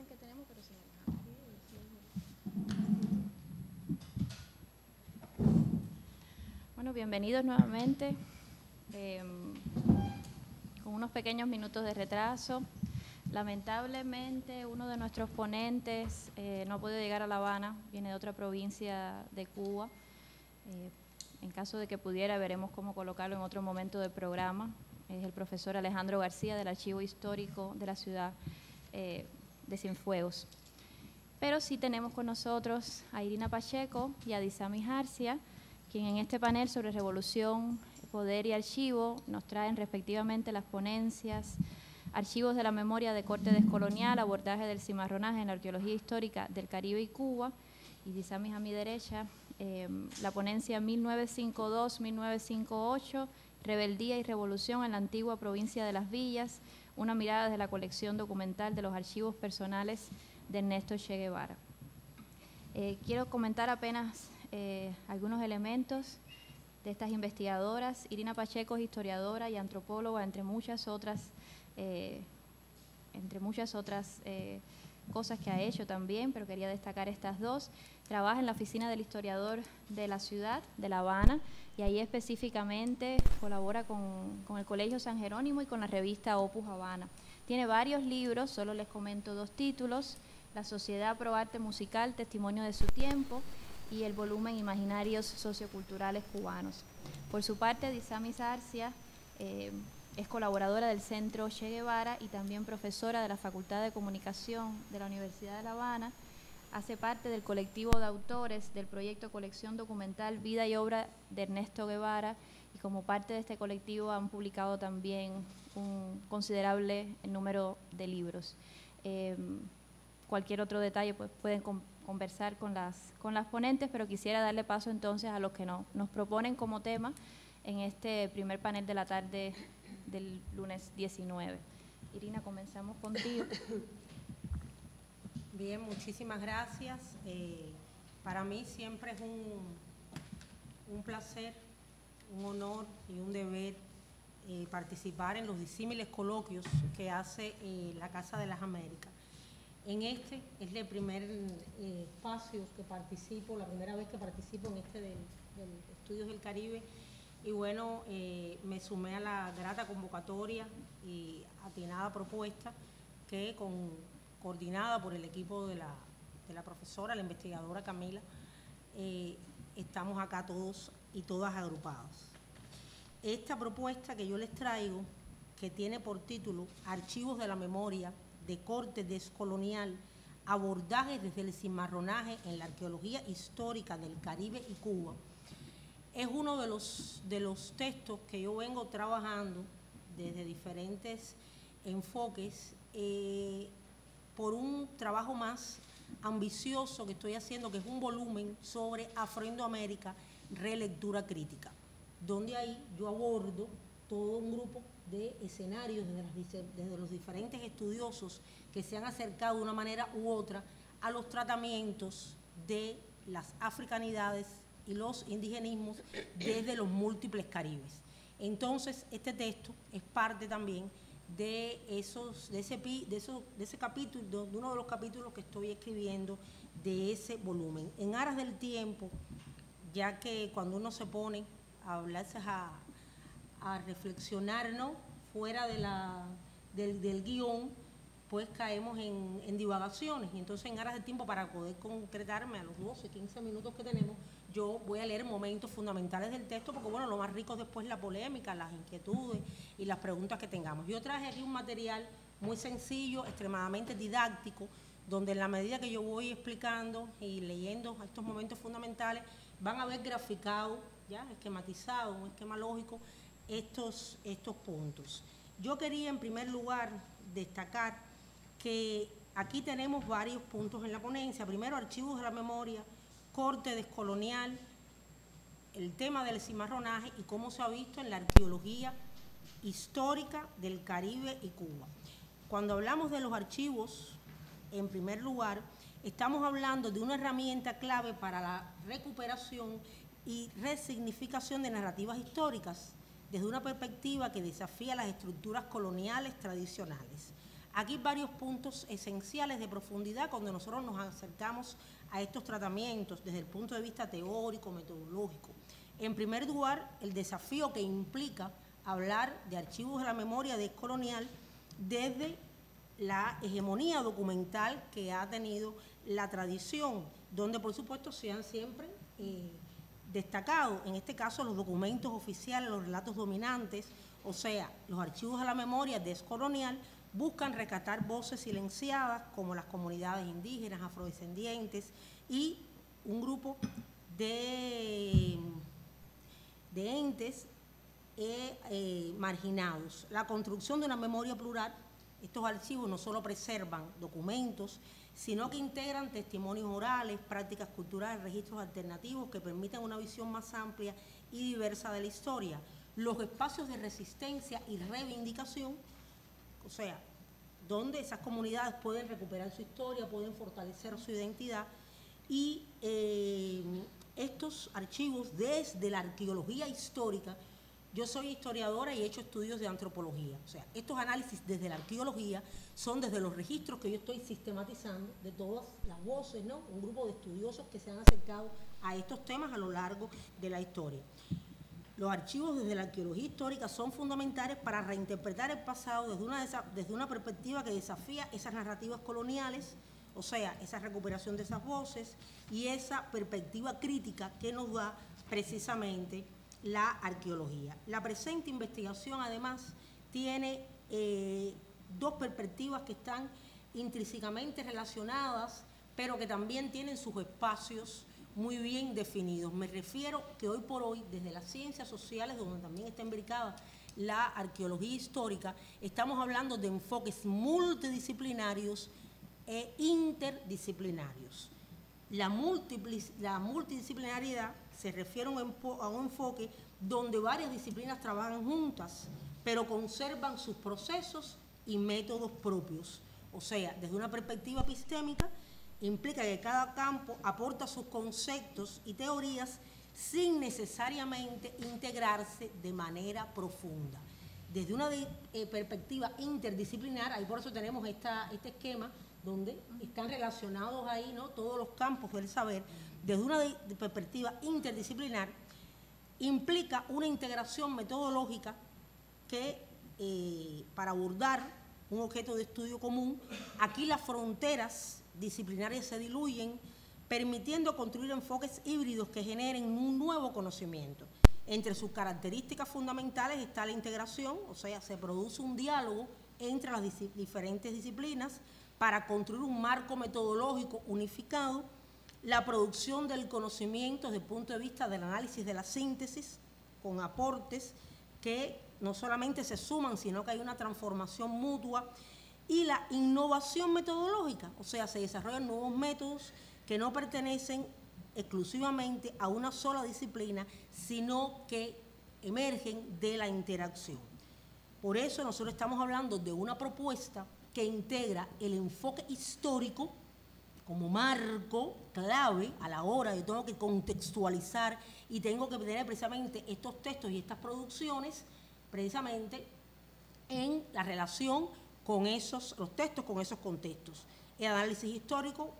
dicen que tenemos, pero sin Alejandro. Bueno, bienvenidos nuevamente, con unos pequeños minutos de retraso. Lamentablemente, uno de nuestros ponentes no ha podido llegar a La Habana, viene de otra provincia de Cuba. En caso de que pudiera, veremos cómo colocarlo en otro momento del programa. Es el profesor Alejandro García, del Archivo Histórico de la ciudad de Cienfuegos. Pero sí tenemos con nosotros a Irina Pacheco y a Disami Jarcia, quien en este panel sobre revolución, poder y archivo nos traen respectivamente las ponencias Archivos de la Memoria de Corte Descolonial, abordaje del cimarronaje en la arqueología histórica del Caribe y Cuba, y Disami a mi derecha, la ponencia 1952-1958, Rebeldía y Revolución en la antigua provincia de Las Villas, una mirada desde la colección documental de los archivos personales de Ernesto Che Guevara. Quiero comentar apenas algunos elementos de estas investigadoras. Irina Pacheco es historiadora y antropóloga, entre muchas otras cosas que ha hecho también, pero quería destacar estas dos. Trabaja en la oficina del historiador de la ciudad, de La Habana, y ahí específicamente colabora con el Colegio San Jerónimo y con la revista Opus Habana. Tiene varios libros, solo les comento dos títulos: La Sociedad Pro Arte Musical, Testimonio de su Tiempo, y el volumen Imaginarios Socioculturales Cubanos. Por su parte, Disami Jarcia es colaboradora del Centro Che Guevara y también profesora de la Facultad de Comunicación de la Universidad de La Habana. Hace parte del colectivo de autores del proyecto Colección Documental Vida y Obra de Ernesto Guevara, y como parte de este colectivo han publicado también un considerable número de libros. Cualquier otro detalle pues pueden conversar con las ponentes, pero quisiera darle paso entonces a los que nos proponen como tema en este primer panel de la tarde del lunes 19. Irina, comenzamos contigo. Bien, muchísimas gracias. Para mí siempre es un placer, un honor y un deber participar en los disímiles coloquios que hace la Casa de las Américas. En este es el primer espacio que participo, la primera vez que participo en este del Estudios del Caribe, y bueno, me sumé a la grata convocatoria y atinada propuesta que coordinada por el equipo de la profesora, la investigadora Camila, estamos acá todos y todas agrupados. Esta propuesta que yo les traigo, que tiene por título Archivos de la Memoria de Corte Descolonial, abordajes desde el cimarronaje en la arqueología histórica del Caribe y Cuba, es uno de los textos que yo vengo trabajando desde diferentes enfoques por un trabajo más ambicioso que estoy haciendo, que es un volumen sobre Afroindoamérica, relectura crítica, donde ahí yo abordo todo un grupo de escenarios desde los diferentes estudiosos que se han acercado de una manera u otra a los tratamientos de las africanidades y los indigenismos desde los múltiples Caribes. Entonces, este texto es parte también de ese capítulo, de uno de los capítulos que estoy escribiendo de ese volumen. En aras del tiempo, ya que cuando uno se pone a hablarse, a reflexionar, ¿no?, fuera del guión, pues caemos en divagaciones. Y entonces, en aras del tiempo, para poder concretarme a los 12, 15 minutos que tenemos, yo voy a leer momentos fundamentales del texto, porque bueno, lo más rico es después la polémica, las inquietudes y las preguntas que tengamos. Yo traje aquí un material muy sencillo, extremadamente didáctico, donde en la medida que yo voy explicando y leyendo estos momentos fundamentales, van a ver graficado, ya esquematizado, un esquema lógico, estos puntos. Yo quería en primer lugar destacar que aquí tenemos varios puntos en la ponencia. Primero, archivos de la memoria, corte descolonial, el tema del cimarronaje y cómo se ha visto en la arqueología histórica del Caribe y Cuba. Cuando hablamos de los archivos, en primer lugar, estamos hablando de una herramienta clave para la recuperación y resignificación de narrativas históricas desde una perspectiva que desafía las estructuras coloniales tradicionales. Aquí varios puntos esenciales de profundidad cuando nosotros nos acercamos a estos tratamientos desde el punto de vista teórico, metodológico. En primer lugar, el desafío que implica hablar de archivos de la memoria descolonial desde la hegemonía documental que ha tenido la tradición, donde por supuesto se han siempre destacado, en este caso, los documentos oficiales, los relatos dominantes, o sea, los archivos de la memoria descolonial buscan rescatar voces silenciadas como las comunidades indígenas, afrodescendientes y un grupo de entes marginados. La construcción de una memoria plural, estos archivos no solo preservan documentos, sino que integran testimonios orales, prácticas culturales, registros alternativos que permiten una visión más amplia y diversa de la historia. Los espacios de resistencia y reivindicación, o sea, donde esas comunidades pueden recuperar su historia, pueden fortalecer su identidad, y estos archivos desde la arqueología histórica. Yo soy historiadora y he hecho estudios de antropología, o sea, estos análisis desde la arqueología son desde los registros que yo estoy sistematizando de todas las voces, ¿no? Un grupo de estudiosos que se han acercado a estos temas a lo largo de la historia. Los archivos desde la arqueología histórica son fundamentales para reinterpretar el pasado desde una perspectiva que desafía esas narrativas coloniales, o sea, esa recuperación de esas voces y esa perspectiva crítica que nos da precisamente la arqueología. La presente investigación, además, tiene dos perspectivas que están intrínsecamente relacionadas, pero que también tienen sus espacios muy bien definidos. Me refiero que hoy por hoy, desde las ciencias sociales, donde también está imbricada la arqueología histórica, estamos hablando de enfoques multidisciplinarios e interdisciplinarios. La multidisciplinariedad se refiere a un enfoque donde varias disciplinas trabajan juntas, pero conservan sus procesos y métodos propios. O sea, desde una perspectiva epistémica, implica que cada campo aporta sus conceptos y teorías sin necesariamente integrarse de manera profunda. Desde una perspectiva interdisciplinar, ahí por eso tenemos este esquema donde están relacionados ahí, ¿no?, todos los campos del saber. Desde una perspectiva interdisciplinar implica una integración metodológica que para abordar un objeto de estudio común, aquí las fronteras disciplinarias se diluyen, permitiendo construir enfoques híbridos que generen un nuevo conocimiento. Entre sus características fundamentales está la integración, o sea, se produce un diálogo entre las diferentes disciplinas para construir un marco metodológico unificado, la producción del conocimiento desde el punto de vista del análisis de la síntesis, con aportes que no solamente se suman, sino que hay una transformación mutua, y la innovación metodológica, o sea, se desarrollan nuevos métodos que no pertenecen exclusivamente a una sola disciplina, sino que emergen de la interacción. Por eso nosotros estamos hablando de una propuesta que integra el enfoque histórico como marco clave a la hora de tengo que contextualizar y tengo que tener precisamente estos textos y estas producciones precisamente en la relación con los textos, con esos contextos. El análisis histórico,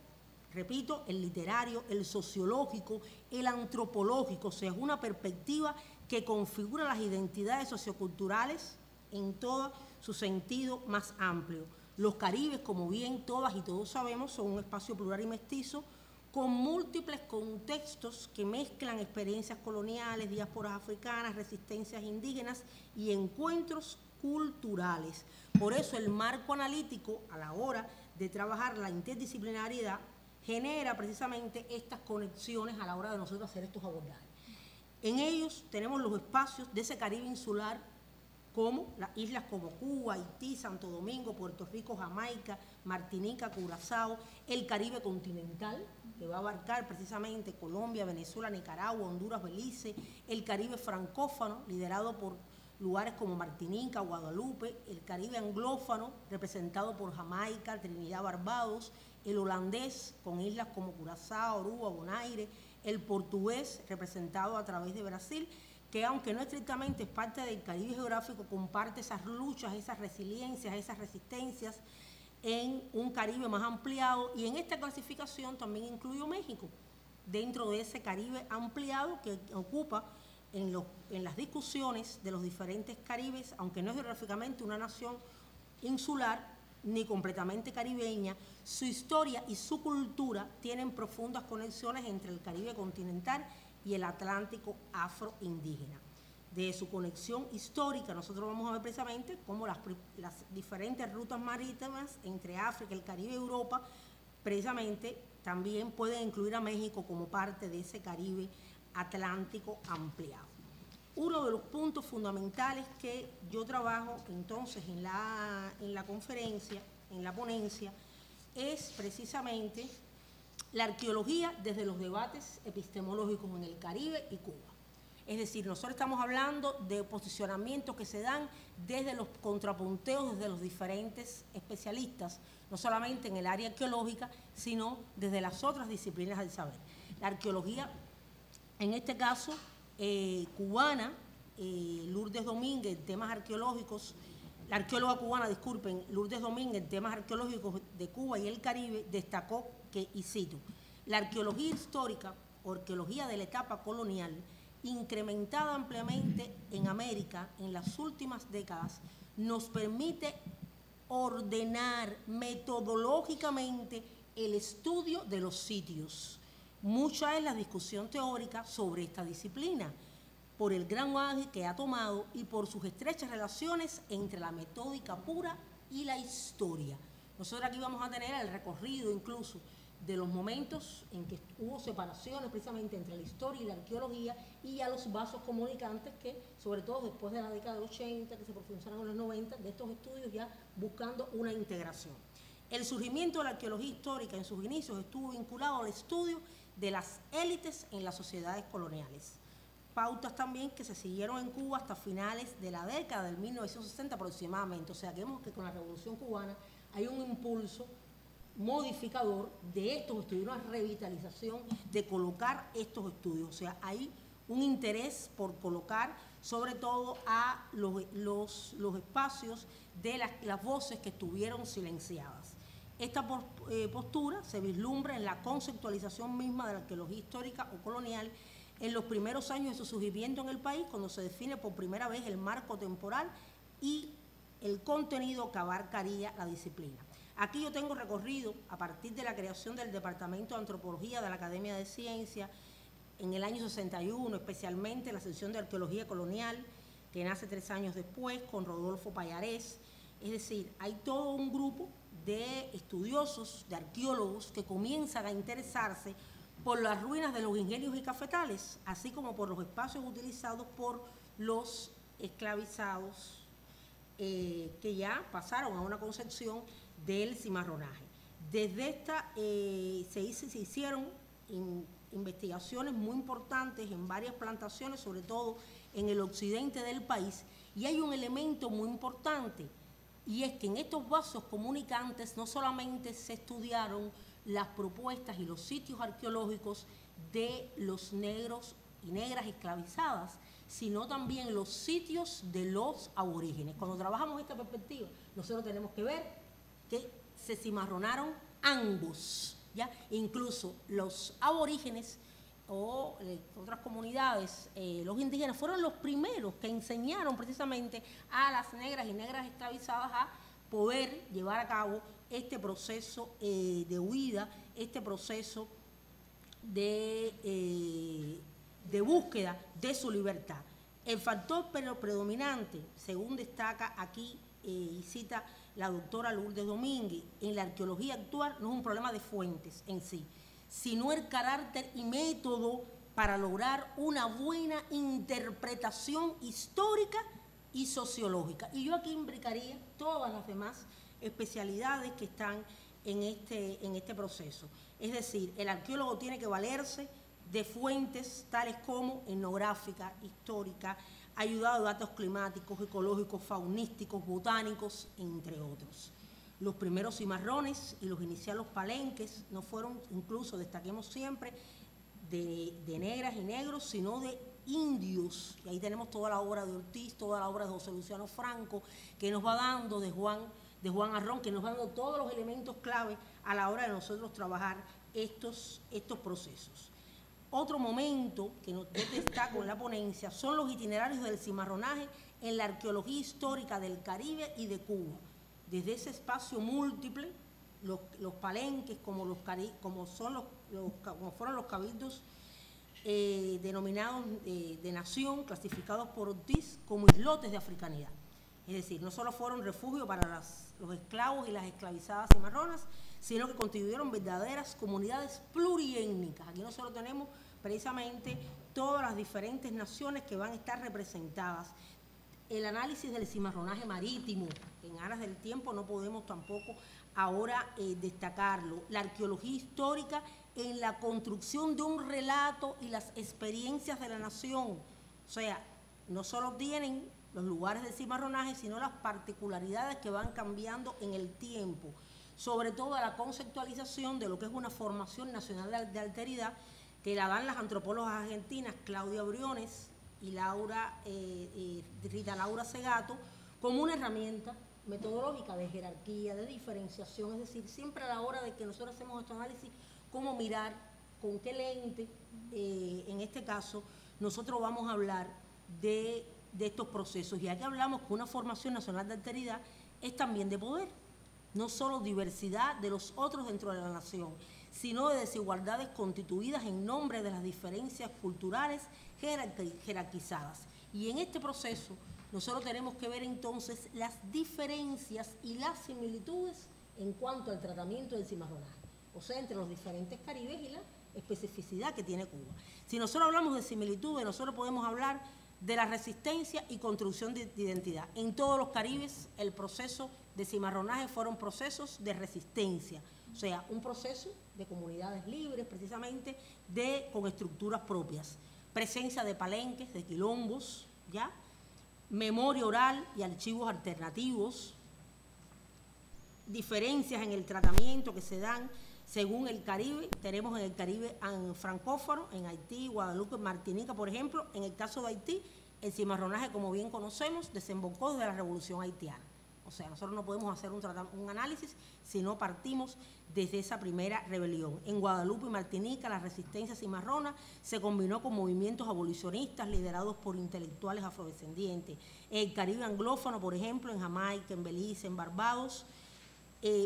repito, el literario, el sociológico, el antropológico, o sea, es una perspectiva que configura las identidades socioculturales en todo su sentido más amplio. Los Caribes, como bien todas y todos sabemos, son un espacio plural y mestizo con múltiples contextos que mezclan experiencias coloniales, diásporas africanas, resistencias indígenas y encuentros culturales. Por eso el marco analítico a la hora de trabajar la interdisciplinariedad genera precisamente estas conexiones a la hora de nosotros hacer estos abordajes. En ellos tenemos los espacios de ese Caribe insular, como las islas como Cuba, Haití, Santo Domingo, Puerto Rico, Jamaica, Martinica, Curazao, el Caribe continental, que va a abarcar precisamente Colombia, Venezuela, Nicaragua, Honduras, Belice, el Caribe francófano, liderado por lugares como Martinica, Guadalupe, el Caribe anglófano, representado por Jamaica, Trinidad, Barbados, el holandés, con islas como Curazao, Aruba, Bonaire, el portugués, representado a través de Brasil, que aunque no estrictamente es parte del Caribe geográfico, comparte esas luchas, esas resiliencias, esas resistencias en un Caribe más ampliado, y en esta clasificación también incluyo México, dentro de ese Caribe ampliado que ocupa en las discusiones de los diferentes Caribes, aunque no es geográficamente una nación insular ni completamente caribeña, su historia y su cultura tienen profundas conexiones entre el Caribe continental y el Atlántico afroindígena. De su conexión histórica, nosotros vamos a ver precisamente cómo las diferentes rutas marítimas entre África, el Caribe y Europa, precisamente también pueden incluir a México como parte de ese Caribe Atlántico ampliado. Uno de los puntos fundamentales que yo trabajo entonces en la conferencia, en la ponencia, es precisamente la arqueología desde los debates epistemológicos en el Caribe y Cuba. Es decir, nosotros estamos hablando de posicionamientos que se dan desde los contrapunteos, desde los diferentes especialistas, no solamente en el área arqueológica, sino desde las otras disciplinas del saber. La arqueología, en este caso, cubana, Lourdes Domínguez, en temas arqueológicos, la arqueóloga cubana, disculpen, Lourdes Domínguez, en temas arqueológicos de Cuba y el Caribe, destacó que, y cito, la arqueología histórica o arqueología de la etapa colonial, incrementada ampliamente en América en las últimas décadas, nos permite ordenar metodológicamente el estudio de los sitios. Mucha es la discusión teórica sobre esta disciplina, por el gran auge que ha tomado y por sus estrechas relaciones entre la metódica pura y la historia. Nosotros aquí vamos a tener el recorrido incluso de los momentos en que hubo separaciones precisamente entre la historia y la arqueología, y a los vasos comunicantes que, sobre todo después de la década de 80, que se profundizaron en los 90, de estos estudios ya buscando una integración. El surgimiento de la arqueología histórica en sus inicios estuvo vinculado al estudio de las élites en las sociedades coloniales. Pautas también que se siguieron en Cuba hasta finales de la década del 1960 aproximadamente. O sea, que vemos que con la Revolución Cubana hay un impulso modificador de estos estudios, una revitalización de colocar estos estudios. O sea, hay un interés por colocar sobre todo a los espacios de las voces que estuvieron silenciadas. Esta postura se vislumbra en la conceptualización misma de la arqueología histórica o colonial en los primeros años de su surgimiento en el país, cuando se define por primera vez el marco temporal y el contenido que abarcaría la disciplina. Aquí yo tengo recorrido a partir de la creación del Departamento de Antropología de la Academia de Ciencias en el año 61, especialmente la sección de Arqueología Colonial, que nace 3 años después con Rodolfo Payarés. Es decir, hay todo un grupo de estudiosos, de arqueólogos que comienzan a interesarse por las ruinas de los ingenios y cafetales, así como por los espacios utilizados por los esclavizados que ya pasaron a una concepción del cimarronaje. Desde esta se hicieron investigaciones muy importantes en varias plantaciones, sobre todo en el occidente del país, y hay un elemento muy importante, y es que en estos vasos comunicantes no solamente se estudiaron las propuestas y los sitios arqueológicos de los negros y negras esclavizadas, sino también los sitios de los aborígenes. Cuando trabajamos esta perspectiva, nosotros tenemos que ver que se cimarronaron ambos, ¿ya? Incluso los aborígenes o otras comunidades, los indígenas, fueron los primeros que enseñaron precisamente a las negras y negras esclavizadas a poder llevar a cabo este proceso de huida, este proceso de búsqueda de su libertad. El factor predominante, según destaca aquí y cita la doctora Lourdes Domínguez, en la arqueología actual no es un problema de fuentes en sí, sino el carácter y método para lograr una buena interpretación histórica y sociológica. Y yo aquí imbricaría todas las demás especialidades que están en este proceso. Es decir, el arqueólogo tiene que valerse de fuentes tales como etnográfica, histórica, ayudado de datos climáticos, ecológicos, faunísticos, botánicos, entre otros. Los primeros cimarrones y los iniciales palenques no fueron, incluso destaquemos siempre, de negras y negros, sino de indios, y ahí tenemos toda la obra de Ortiz, toda la obra de José Luciano Franco, que nos va dando, de Juan Arrón, que nos va dando todos los elementos clave a la hora de nosotros trabajar estos procesos. Otro momento que yo destaco en la ponencia son los itinerarios del cimarronaje en la arqueología histórica del Caribe y de Cuba. Desde ese espacio múltiple, los palenques, como fueron los cabildos denominados de nación, clasificados por Ortiz como islotes de africanidad. Es decir, no solo fueron refugio para los esclavos y las esclavizadas cimarronas, sino que constituyeron verdaderas comunidades pluriétnicas. Aquí nosotros tenemos precisamente todas las diferentes naciones que van a estar representadas. El análisis del cimarronaje marítimo, en aras del tiempo no podemos tampoco ahora destacarlo. La arqueología histórica en la construcción de un relato y las experiencias de la nación. O sea, no solo tienen los lugares de cimarronaje, sino las particularidades que van cambiando en el tiempo. Sobre todo la conceptualización de lo que es una formación nacional de alteridad, que la dan las antropólogas argentinas Claudia Briones y Rita Laura Segato, como una herramienta metodológica de jerarquía, de diferenciación. Es decir, siempre a la hora de que nosotros hacemos este análisis, cómo mirar, con qué lente, en este caso, nosotros vamos a hablar de estos procesos. Y aquí hablamos que una formación nacional de alteridad es también de poder, no solo diversidad de los otros dentro de la nación, sino de desigualdades constituidas en nombre de las diferencias culturales jerarquizadas. Y en este proceso nosotros tenemos que ver entonces las diferencias y las similitudes en cuanto al tratamiento del cimarronaje, o sea, entre los diferentes caribes y la especificidad que tiene Cuba. Si nosotros hablamos de similitudes, nosotros podemos hablar de la resistencia y construcción de identidad. En todos los caribes el proceso de cimarronaje fueron procesos de resistencia, o sea, un proceso de comunidades libres, precisamente, con estructuras propias. Presencia de palenques, de quilombos, ¿ya? Memoria oral y archivos alternativos, diferencias en el tratamiento que se dan según el Caribe. Tenemos en el Caribe francófono, en Haití, Guadalupe, Martinica, por ejemplo. En el caso de Haití, el cimarronaje, como bien conocemos, desembocó desde la Revolución Haitiana. O sea, nosotros no podemos hacer un análisis si no partimos desde esa primera rebelión. En Guadalupe y Martinica, la resistencia cimarrona se combinó con movimientos abolicionistas liderados por intelectuales afrodescendientes. En el Caribe anglófono, por ejemplo, en Jamaica, en Belice, en Barbados,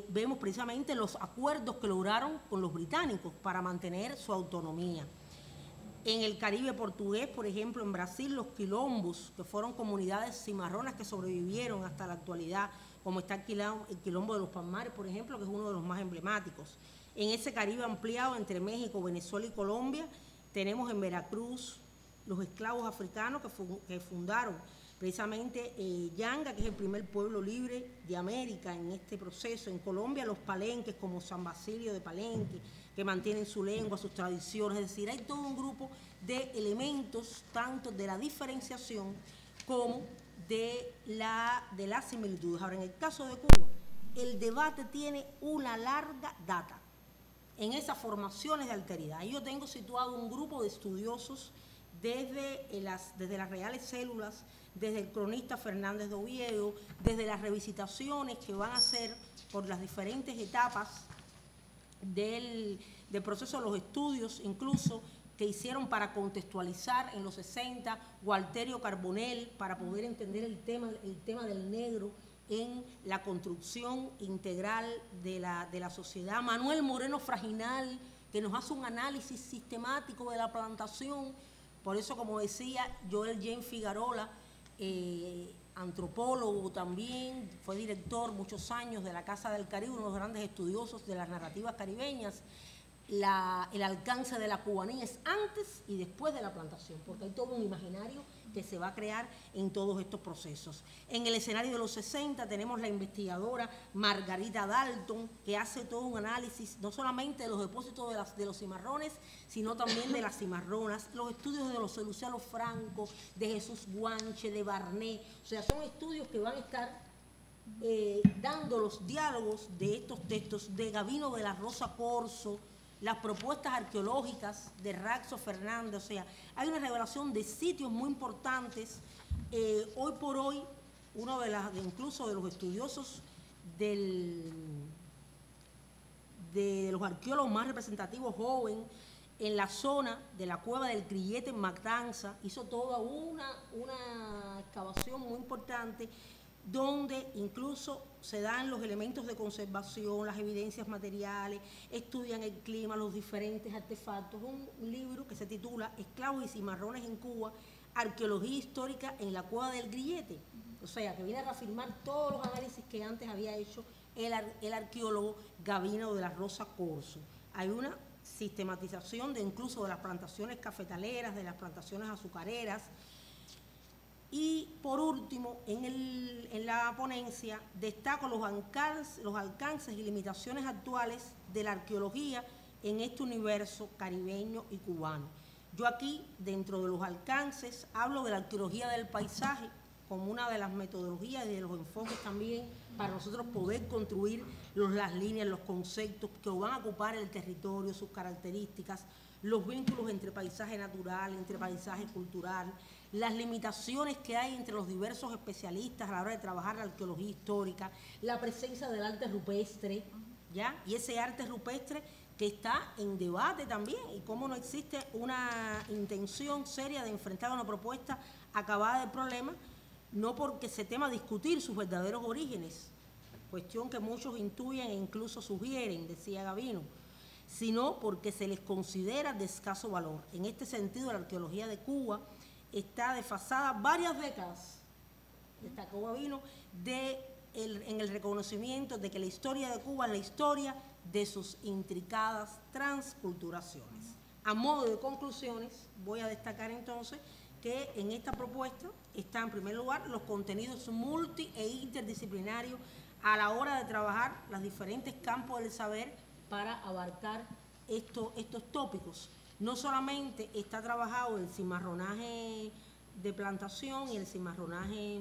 vemos precisamente los acuerdos que lograron con los británicos para mantener su autonomía. En el Caribe portugués, por ejemplo, en Brasil, los quilombos, que fueron comunidades cimarronas que sobrevivieron hasta la actualidad, como está el quilombo de los Palmares, por ejemplo, que es uno de los más emblemáticos. En ese Caribe ampliado entre México, Venezuela y Colombia, tenemos en Veracruz los esclavos africanos que fundaron precisamente Yanga, que es el primer pueblo libre de América en este proceso. En Colombia, los palenques como San Basilio de Palenque, que mantienen su lengua, sus tradiciones. Es decir, hay todo un grupo de elementos, tanto de la diferenciación como de las similitudes. Ahora, en el caso de Cuba, el debate tiene una larga data en esas formaciones de alteridad. Ahí yo tengo situado un grupo de estudiosos desde las reales células, desde el cronista Fernández de Oviedo, desde las revisitaciones que van a hacer por las diferentes etapas del proceso de los estudios, incluso que hicieron para contextualizar en los 60, Gualterio Carbonell, para poder entender el tema del negro en la construcción integral de la sociedad. Manuel Moreno Fraginal, que nos hace un análisis sistemático de la plantación. Por eso, como decía, Joel James Figarola, antropólogo también, fue director muchos años de la Casa del Caribe, uno de los grandes estudiosos de las narrativas caribeñas. El alcance de la cubanía es antes y después de la plantación, porque hay todo un imaginario que se va a crear en todos estos procesos. En el escenario de los 60 tenemos la investigadora Margarita Dalton, que hace todo un análisis no solamente de los depósitos de los cimarrones, sino también de las cimarronas, los estudios de los Luciano Franco, de Jesús Guanche, de Barnet. O sea, son estudios que van a estar dando los diálogos de estos textos, de Gavino de la Rosa Corso, las propuestas arqueológicas de Raxo Fernández, o sea, hay una revelación de sitios muy importantes. Hoy por hoy, uno incluso de los estudiosos de los arqueólogos más representativos joven, en la zona de la cueva del Grillete en Matanza, hizo toda una excavación muy importante donde incluso se dan los elementos de conservación, las evidencias materiales, estudian el clima, los diferentes artefactos. Un libro que se titula Esclavos y cimarrones en Cuba, arqueología histórica en la cueva del Grillete. O sea, que viene a reafirmar todos los análisis que antes había hecho el arqueólogo Gavino de la Rosa Corso. Hay una sistematización de incluso de las plantaciones cafetaleras, de las plantaciones azucareras. Y por último, en la ponencia destaco los alcances y limitaciones actuales de la arqueología en este universo caribeño y cubano. Yo aquí, dentro de los alcances, hablo de la arqueología del paisaje como una de las metodologías y de los enfoques también para nosotros poder construir las líneas, los conceptos que van a ocupar el territorio, sus características, los vínculos entre paisaje natural, entre paisaje cultural, las limitaciones que hay entre los diversos especialistas a la hora de trabajar la arqueología histórica, la presencia del arte rupestre, ¿ya? Y ese arte rupestre que está en debate también, y cómo no existe una intención seria de enfrentar una propuesta acabada del problema, no porque se tema discutir sus verdaderos orígenes, cuestión que muchos intuyen e incluso sugieren, decía Gavino, sino porque se les considera de escaso valor. En este sentido, la arqueología de Cuba está desfasada varias décadas, destacó Gavino, en el reconocimiento de que la historia de Cuba es la historia de sus intricadas transculturaciones. A modo de conclusiones, voy a destacar entonces que en esta propuesta están en primer lugar los contenidos multi e interdisciplinarios a la hora de trabajar los diferentes campos del saber para abarcar estos tópicos. No solamente está trabajado el cimarronaje de plantación y el cimarronaje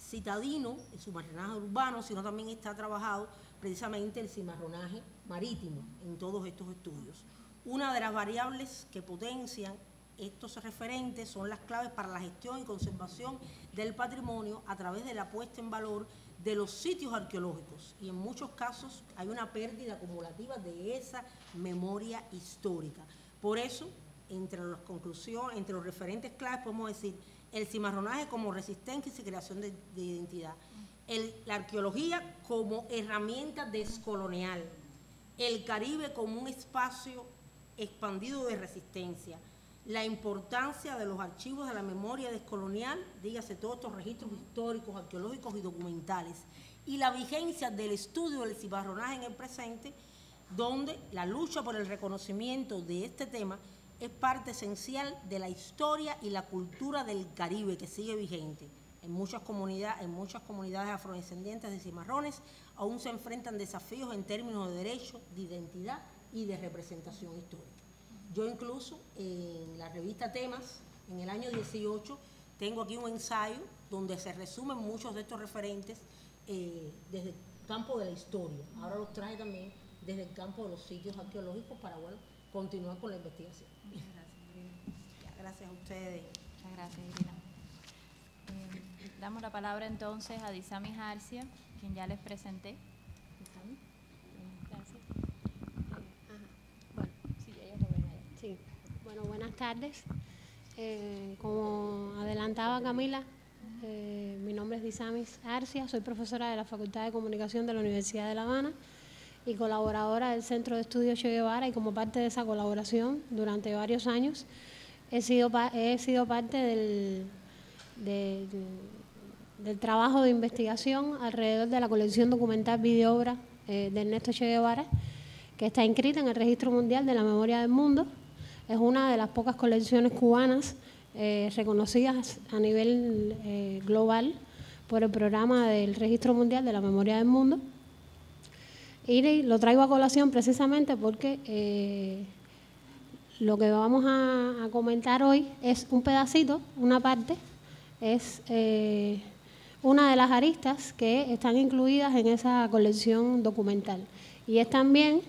citadino, el cimarronaje urbano, sino también está trabajado precisamente el cimarronaje marítimo en todos estos estudios. Una de las variables que potencian estos referentes son las claves para la gestión y conservación del patrimonio a través de la puesta en valor de los sitios arqueológicos, y en muchos casos hay una pérdida acumulativa de esa memoria histórica. Por eso, entre las conclusiones, entre los referentes claves podemos decir el cimarronaje como resistencia y creación de identidad, la arqueología como herramienta descolonial, el Caribe como un espacio expandido de resistencia, la importancia de los archivos de la memoria descolonial, dígase todos estos registros históricos, arqueológicos y documentales, y la vigencia del estudio del cimarronaje en el presente, donde la lucha por el reconocimiento de este tema es parte esencial de la historia y la cultura del Caribe, que sigue vigente. En muchas comunidades afrodescendientes de cimarrones aún se enfrentan desafíos en términos de derechos, de identidad y de representación histórica. Yo incluso en la revista Temas, en el año 18, tengo aquí un ensayo donde se resumen muchos de estos referentes desde el campo de la historia. Ahora los traje también desde el campo de los sitios arqueológicos para, bueno, continuar con la investigación. Muchas gracias, Irina. Gracias a ustedes. Muchas gracias, Irina. Damos la palabra entonces a Disamis Arcia, quien ya les presenté. Disamis. Gracias. Bueno, sí, ellos lo ven allá. Sí. Bueno, buenas tardes. Como adelantaba Camila, mi nombre es Disamis Arcia, soy profesora de la Facultad de Comunicación de la Universidad de La Habana y colaboradora del Centro de Estudios Che Guevara, y como parte de esa colaboración durante varios años he sido parte del trabajo de investigación alrededor de la colección documental videoobra de Ernesto Che Guevara, que está inscrita en el Registro Mundial de la Memoria del Mundo. Es una de las pocas colecciones cubanas reconocidas a nivel global por el programa del Registro Mundial de la Memoria del Mundo. Y lo traigo a colación precisamente porque lo que vamos a comentar hoy es un pedacito, una parte, es una de las aristas que están incluidas en esa colección documental. Y es también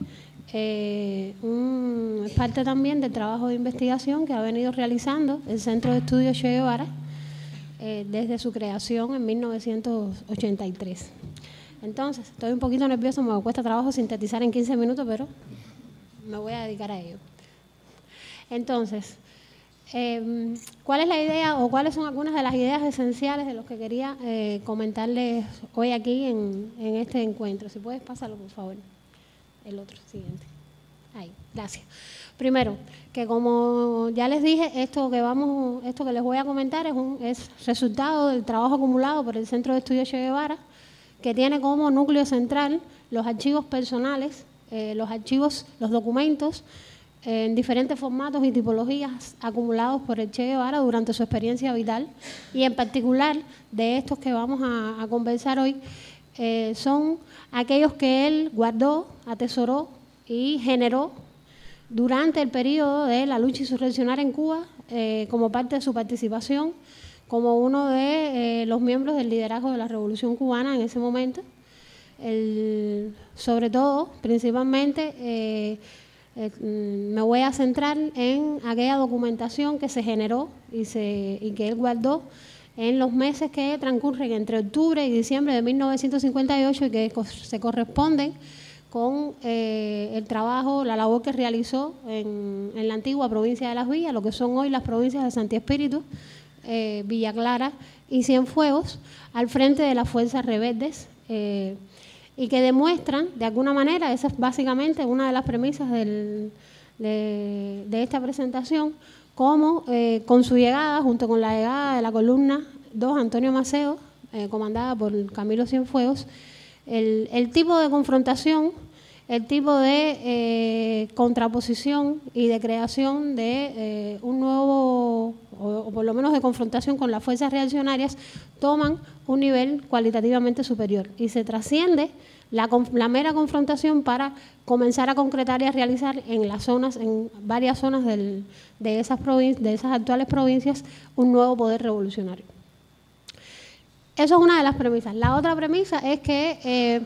parte también del trabajo de investigación que ha venido realizando el Centro de Estudios Che Guevara desde su creación en 1983. Entonces, estoy un poquito nerviosa, me cuesta trabajo sintetizar en 15 minutos, pero me voy a dedicar a ello. Entonces, ¿cuál es la idea o cuáles son algunas de las ideas esenciales de los que quería comentarles hoy aquí en este encuentro? Si puedes, pásalo, por favor. El otro, siguiente. Ahí, gracias. Primero, que como ya les dije, esto que les voy a comentar es resultado del trabajo acumulado por el Centro de Estudios Che Guevara, que tiene como núcleo central los archivos personales, los documentos en diferentes formatos y tipologías acumulados por el Che Guevara durante su experiencia vital, y en particular de estos que vamos a conversar hoy, son aquellos que él guardó, atesoró y generó durante el periodo de la lucha insurreccionaria en Cuba, como parte de su participación como uno de los miembros del liderazgo de la Revolución Cubana en ese momento. Sobre todo, principalmente, me voy a centrar en aquella documentación que se generó y que él guardó en los meses que transcurren entre octubre y diciembre de 1958 y que se corresponden con el trabajo, la labor que realizó en la antigua provincia de Las Villas, lo que son hoy las provincias de Santi Espíritu, Villa Clara y Cienfuegos, al frente de las fuerzas rebeldes, y que demuestran, de alguna manera, esa es básicamente una de las premisas de esta presentación, cómo con su llegada, junto con la llegada de la columna 2 Antonio Maceo, comandada por Camilo Cienfuegos, el tipo de confrontación, el tipo de contraposición y de creación de un nuevo, o por lo menos de confrontación con las fuerzas reaccionarias, toman un nivel cualitativamente superior y se trasciende la mera confrontación para comenzar a concretar y a realizar en varias zonas de esas actuales provincias, un nuevo poder revolucionario. Eso es una de las premisas. La otra premisa es que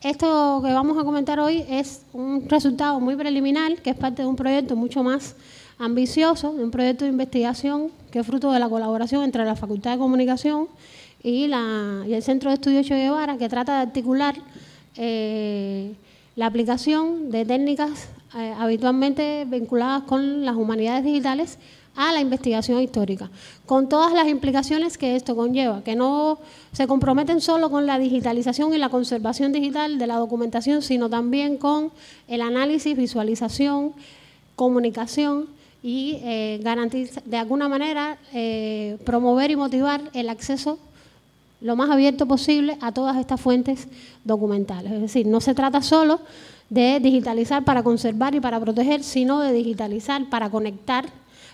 esto que vamos a comentar hoy es un resultado muy preliminar, que es parte de un proyecto mucho más ambicioso, de un proyecto de investigación que es fruto de la colaboración entre la Facultad de Comunicación y el Centro de Estudios Che Guevara, que trata de articular la aplicación de técnicas habitualmente vinculadas con las humanidades digitales a la investigación histórica, con todas las implicaciones que esto conlleva, que no se comprometen solo con la digitalización y la conservación digital de la documentación, sino también con el análisis, visualización, comunicación y garantizar, de alguna manera, promover y motivar el acceso lo más abierto posible a todas estas fuentes documentales. Es decir, no se trata solo de digitalizar para conservar y para proteger, sino de digitalizar para conectar,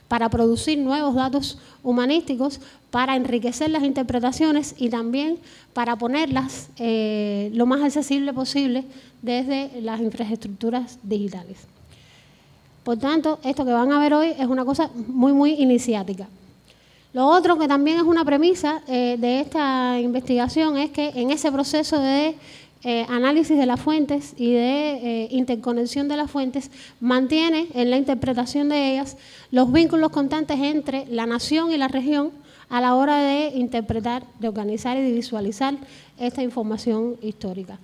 para producir nuevos datos humanísticos, para enriquecer las interpretaciones y también para ponerlas lo más accesible posible desde las infraestructuras digitales. Por tanto, esto que van a ver hoy es una cosa muy, muy iniciática. Lo otro que también es una premisa de esta investigación es que en ese proceso de análisis de las fuentes y de interconexión de las fuentes, mantiene en la interpretación de ellas los vínculos constantes entre la nación y la región a la hora de interpretar, de organizar y de visualizar esta información histórica.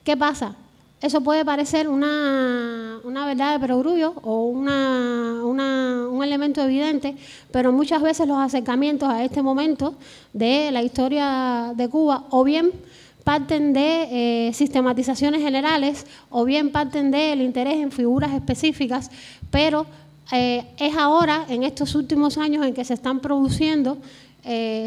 ¿Qué pasa? Eso puede parecer una verdad de perogrullo o un elemento evidente, pero muchas veces los acercamientos a este momento de la historia de Cuba o bien parten de sistematizaciones generales o bien parten del interés en figuras específicas, pero es ahora, en estos últimos años, en que se están produciendo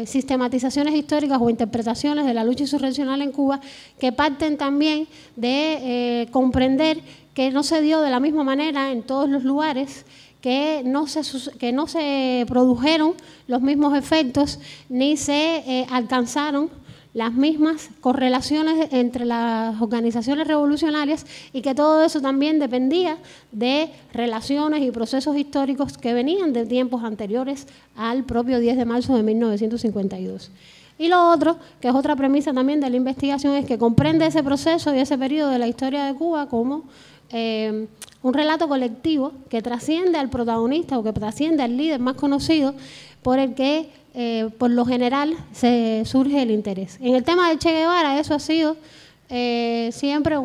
sistematizaciones históricas o interpretaciones de la lucha insurreccional en Cuba que parten también de comprender que no se dio de la misma manera en todos los lugares, que no se produjeron los mismos efectos ni se alcanzaron las mismas correlaciones entre las organizaciones revolucionarias y que todo eso también dependía de relaciones y procesos históricos que venían de tiempos anteriores al propio 10 de marzo de 1952. Y lo otro, que es otra premisa también de la investigación, es que comprende ese proceso y ese periodo de la historia de Cuba como un relato colectivo que trasciende al protagonista o que trasciende al líder más conocido por el que, por lo general, se surge el interés. En el tema de Che Guevara, eso ha sido siempre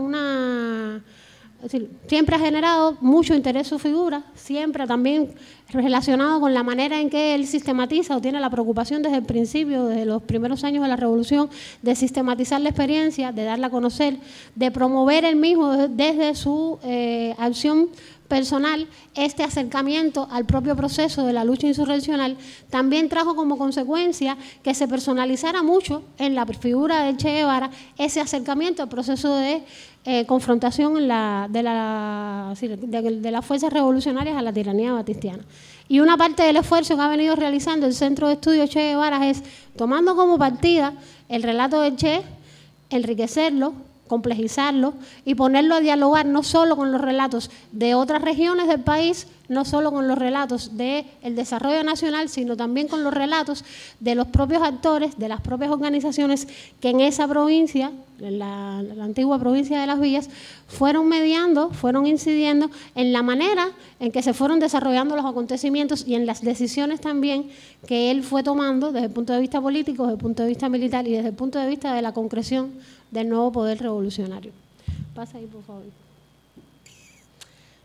siempre ha generado mucho interés su figura, siempre también relacionado con la manera en que él sistematiza o tiene la preocupación desde el principio, desde los primeros años de la Revolución, de sistematizar la experiencia, de darla a conocer, de promover él mismo desde su acción personal este acercamiento al propio proceso de la lucha insurreccional. También trajo como consecuencia que se personalizara mucho en la figura de Che Guevara ese acercamiento al proceso de confrontación de las fuerzas revolucionarias a la tiranía batistiana. Y una parte del esfuerzo que ha venido realizando el Centro de Estudios Che Guevara es, tomando como partida el relato de Che, enriquecerlo, complejizarlo y ponerlo a dialogar no solo con los relatos de otras regiones del país, no solo con los relatos del desarrollo nacional, sino también con los relatos de los propios actores, de las propias organizaciones que en esa provincia, en la antigua provincia de Las Villas, fueron mediando, fueron incidiendo en la manera en que se fueron desarrollando los acontecimientos y en las decisiones también que él fue tomando desde el punto de vista político, desde el punto de vista militar y desde el punto de vista de la concreción del nuevo poder revolucionario. Pasa ahí, por favor.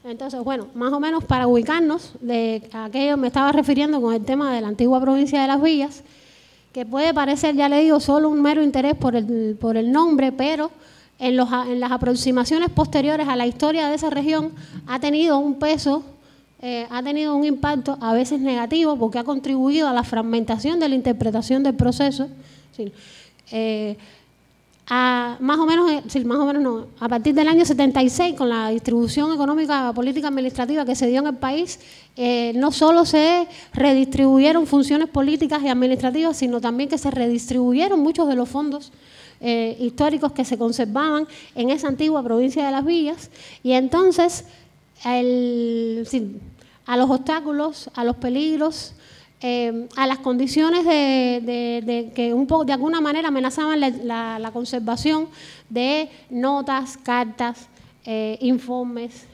Entonces, bueno, más o menos para ubicarnos de aquello me estaba refiriendo con el tema de la antigua provincia de Las Villas, que puede parecer, ya le digo, solo un mero interés por el nombre, pero en las aproximaciones posteriores a la historia de esa región ha tenido un peso, ha tenido un impacto a veces negativo porque ha contribuido a la fragmentación de la interpretación del proceso. Sí. Más o menos no, a partir del año 76, con la distribución económica, política, administrativa que se dio en el país, no solo se redistribuyeron funciones políticas y administrativas, sino también que se redistribuyeron muchos de los fondos históricos que se conservaban en esa antigua provincia de Las Villas. Y entonces, a los obstáculos, a los peligros, a las condiciones que de alguna manera amenazaban la conservación de notas, cartas, informes,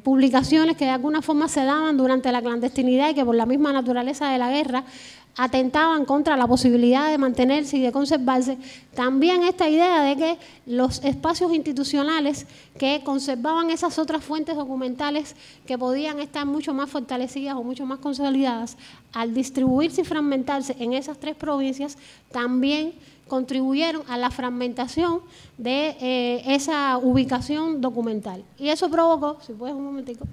publicaciones que de alguna forma se daban durante la clandestinidad y que por la misma naturaleza de la guerra atentaban contra la posibilidad de mantenerse y de conservarse. También esta idea de que los espacios institucionales que conservaban esas otras fuentes documentales que podían estar mucho más fortalecidas o mucho más consolidadas, al distribuirse y fragmentarse en esas tres provincias, también contribuyeron a la fragmentación de esa ubicación documental. Y eso provocó, si puedes un momentico,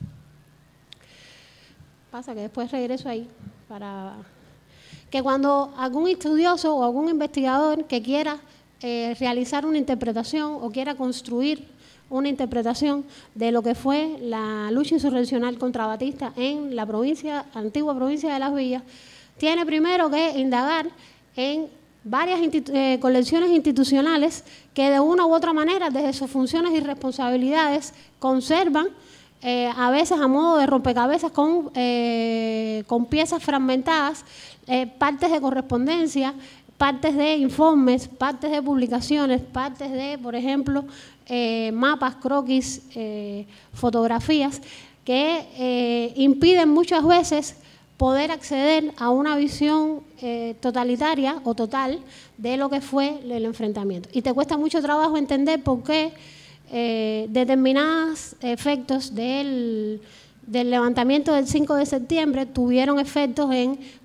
pasa que después regreso ahí para que cuando algún estudioso o algún investigador que quiera realizar una interpretación o quiera construir una interpretación de lo que fue la lucha insurreccional contra Batista en la antigua provincia de Las Villas, tiene primero que indagar en varias colecciones institucionales que de una u otra manera, desde sus funciones y responsabilidades, conservan, a veces a modo de rompecabezas con piezas fragmentadas, partes de correspondencia, partes de informes, partes de publicaciones, partes de, por ejemplo, mapas, croquis, fotografías, que impiden muchas veces poder acceder a una visión totalitaria o total de lo que fue el enfrentamiento. Y te cuesta mucho trabajo entender por qué determinados efectos del levantamiento del 5 de septiembre tuvieron efectos en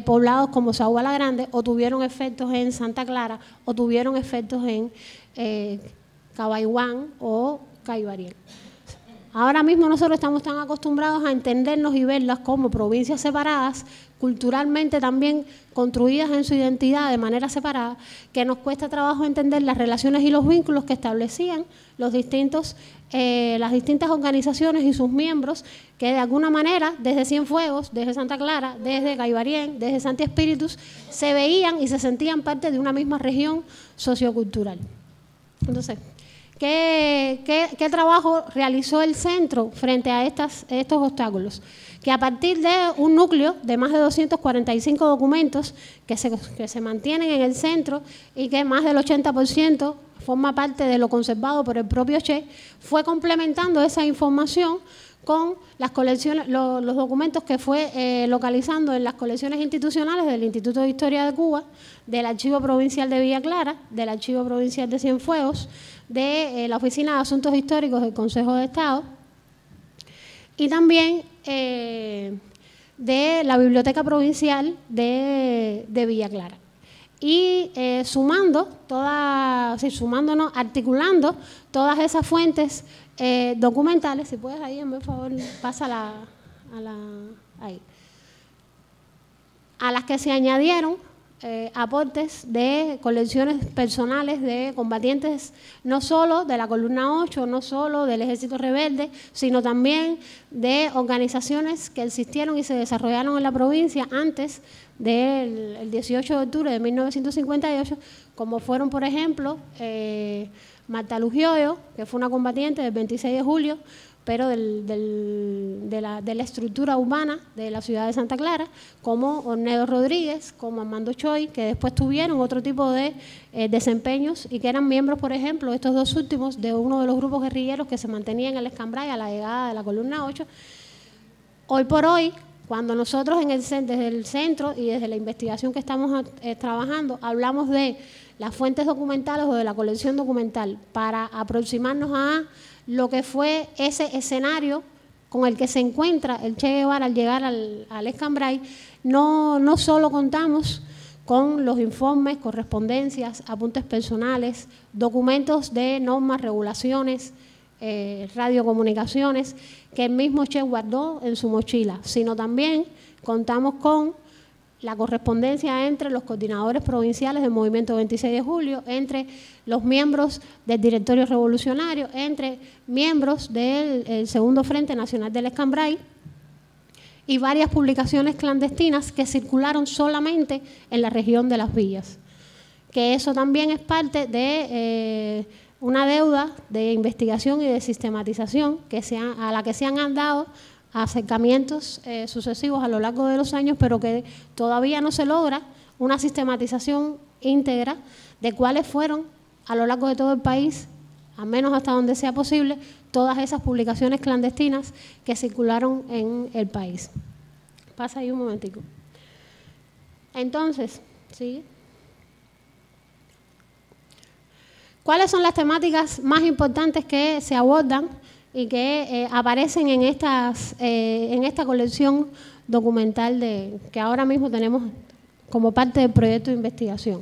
poblados como Saguá la Grande, o tuvieron efectos en Santa Clara, o tuvieron efectos en Cabaiguán o Caibariel. Ahora mismo nosotros estamos tan acostumbrados a entendernos y verlas como provincias separadas, culturalmente también construidas en su identidad de manera separada, que nos cuesta trabajo entender las relaciones y los vínculos que establecían las distintas organizaciones y sus miembros, que de alguna manera, desde Cienfuegos, desde Santa Clara, desde Caibarién, desde Santi Espíritus, se veían y se sentían parte de una misma región sociocultural. Entonces, ¿qué trabajo realizó el centro frente a estos obstáculos? que a partir de un núcleo de más de 245 documentos que se mantienen en el centro y que más del 80% forma parte de lo conservado por el propio Che, fue complementando esa información con las colecciones, los documentos que fue localizando en las colecciones institucionales del Instituto de Historia de Cuba, del Archivo Provincial de Villa Clara, del Archivo Provincial de Cienfuegos, de la Oficina de Asuntos Históricos del Consejo de Estado y también de la Biblioteca Provincial de Villa Clara. Y articulando todas esas fuentes documentales, si puedes ahí, por favor, pasa ahí, a las que se añadieron aportes de colecciones personales de combatientes, no solo de la Columna 8, no solo del Ejército Rebelde, sino también de organizaciones que existieron y se desarrollaron en la provincia antes del 18 de octubre de 1958, como fueron, por ejemplo, Marta Lugioyo, que fue una combatiente del 26 de julio, pero de la estructura urbana de la ciudad de Santa Clara, como Ornedo Rodríguez, como Armando Choy, que después tuvieron otro tipo de desempeños y que eran miembros, por ejemplo, estos dos últimos, de uno de los grupos guerrilleros que se mantenía en el Escambray a la llegada de la Columna 8. Hoy por hoy, cuando nosotros desde el centro y desde la investigación que estamos trabajando, hablamos de las fuentes documentales o de la colección documental para aproximarnos a lo que fue ese escenario con el que se encuentra el Che Guevara al llegar al Escambray, no solo contamos con los informes, correspondencias, apuntes personales, documentos de normas, regulaciones, radiocomunicaciones que el mismo Che guardó en su mochila, sino también contamos con la correspondencia entre los coordinadores provinciales del Movimiento 26 de Julio, entre los miembros del Directorio Revolucionario, entre miembros del Segundo Frente Nacional del Escambray y varias publicaciones clandestinas que circularon solamente en la región de Las Villas. Que eso también es parte de una deuda de investigación y de sistematización a la que se han dado acercamientos sucesivos a lo largo de los años, pero que todavía no se logra una sistematización íntegra de cuáles fueron a lo largo de todo el país, al menos hasta donde sea posible, todas esas publicaciones clandestinas que circularon en el país. Pasa ahí un momentico. Entonces, ¿sigue? ¿Cuáles son las temáticas más importantes que se abordan y que aparecen en esta colección documental que ahora mismo tenemos como parte del proyecto de investigación?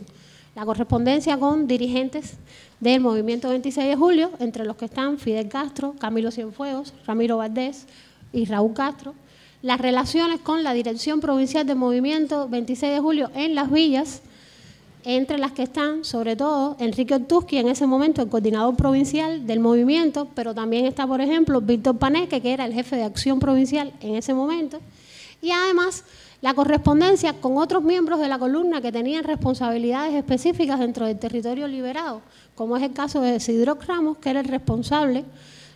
La correspondencia con dirigentes del Movimiento 26 de Julio, entre los que están Fidel Castro, Camilo Cienfuegos, Ramiro Valdés y Raúl Castro. Las relaciones con la Dirección Provincial del Movimiento 26 de Julio en Las Villas, entre las que están, sobre todo, Enrique Ortuzqui, en ese momento el coordinador provincial del movimiento, pero también está, por ejemplo, Víctor Paneque, que era el jefe de acción provincial en ese momento, y además la correspondencia con otros miembros de la columna que tenían responsabilidades específicas dentro del territorio liberado, como es el caso de Sidro Ramos, que era el responsable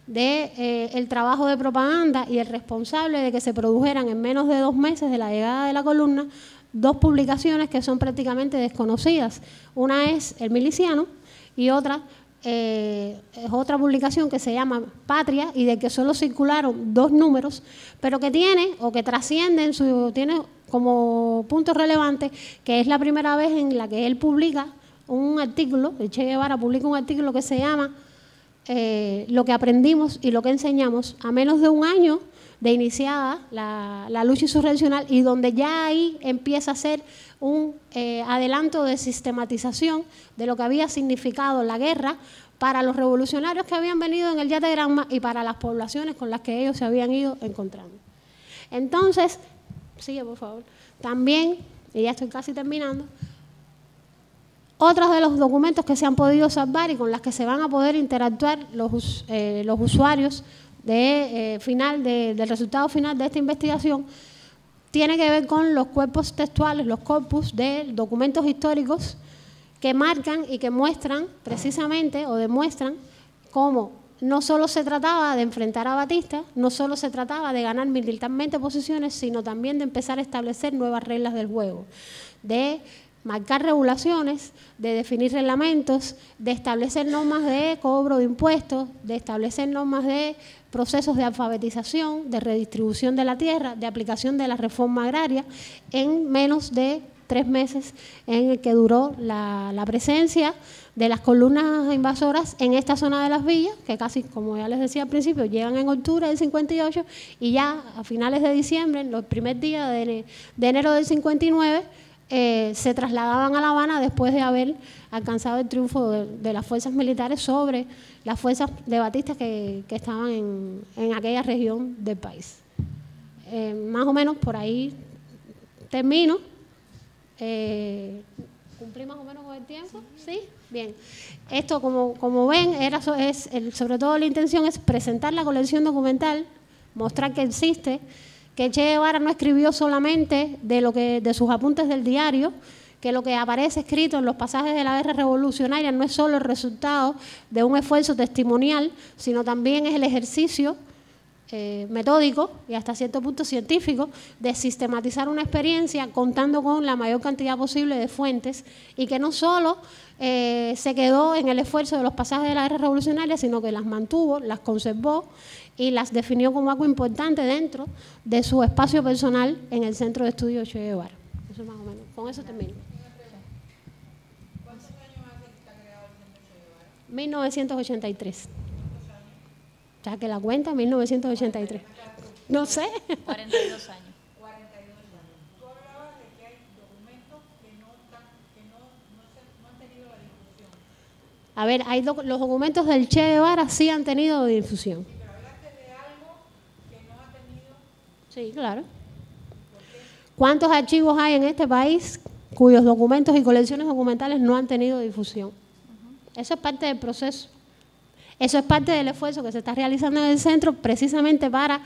del trabajo de propaganda y el responsable de que se produjeran en menos de 2 meses de la llegada de la columna 2 publicaciones que son prácticamente desconocidas. Una es El Miliciano y otra es otra publicación que se llama Patria y de que solo circularon 2 números, pero que tiene o que trasciende tiene como punto relevante que es la primera vez en la que él publica un artículo, el Che Guevara publica un artículo que se llama Lo que aprendimos y lo que enseñamos, a menos de un año de iniciada la lucha insurreccional, y donde ya ahí empieza a ser un adelanto de sistematización de lo que había significado la guerra para los revolucionarios que habían venido en el Yate Granma y para las poblaciones con las que ellos se habían ido encontrando. Entonces, sigue por favor, también, y ya estoy casi terminando, otros de los documentos que se han podido salvar y con las que se van a poder interactuar los usuarios del resultado final de esta investigación tiene que ver con los cuerpos textuales, los corpus de documentos históricos que marcan y que muestran precisamente o demuestran cómo no solo se trataba de enfrentar a Batista, no solo se trataba de ganar militarmente posiciones, sino también de empezar a establecer nuevas reglas del juego, de marcar regulaciones, de definir reglamentos, de establecer normas de cobro de impuestos, de establecer normas de procesos de alfabetización, de redistribución de la tierra, de aplicación de la reforma agraria en menos de 3 meses en el que duró la presencia de las columnas invasoras en esta zona de las villas, que casi, como ya les decía al principio, llegan en octubre del 58 y ya a finales de diciembre, en los primeros días de enero del 59, se trasladaban a La Habana después de haber alcanzado el triunfo de las fuerzas militares sobre las fuerzas de Batista que estaban en aquella región del país. Más o menos por ahí termino. ¿Cumplí más o menos con el tiempo? ¿Sí? Bien. Esto, como ven, sobre todo la intención es presentar la colección documental, mostrar que existe, que Che Guevara no escribió solamente de sus apuntes del diario, que lo que aparece escrito en los pasajes de la guerra revolucionaria no es solo el resultado de un esfuerzo testimonial, sino también es el ejercicio metódico y hasta cierto punto científico de sistematizar una experiencia contando con la mayor cantidad posible de fuentes y que no solo se quedó en el esfuerzo de los pasajes de la guerra revolucionaria, sino que las mantuvo, las conservó y las definió como algo importante dentro de su espacio personal en el Centro de Estudios Che Guevara. Eso más o menos. Con eso termino. ¿Cuántos años hace que está creado el Centro Che Guevara? 1983. O sea, que la cuenta, 1983. No sé. 42 años. 42 años. Tú hablabas de que hay documentos que no han tenido la difusión. A ver, los documentos del Che Guevara sí han tenido difusión. Sí, pero hablaste de algo que no ha tenido. Sí, claro. ¿Cuántos archivos hay en este país cuyos documentos y colecciones documentales no han tenido difusión? Eso es parte del proceso. Eso es parte del esfuerzo que se está realizando en el centro precisamente para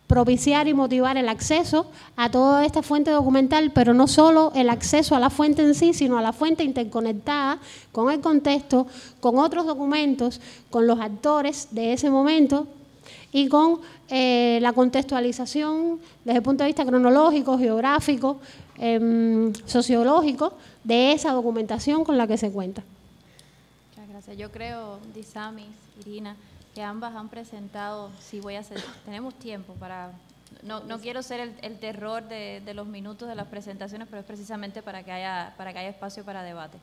propiciar y motivar el acceso a toda esta fuente documental, pero no solo el acceso a la fuente en sí, sino a la fuente interconectada con el contexto, con otros documentos, con los actores de ese momento y con la contextualización desde el punto de vista cronológico, geográfico, sociológico de esa documentación con la que se cuenta. Muchas gracias. Yo creo, Disamis, Irina, que ambas han presentado, tenemos tiempo para, no quiero ser el terror de los minutos de las presentaciones, pero es precisamente para que haya espacio para debate.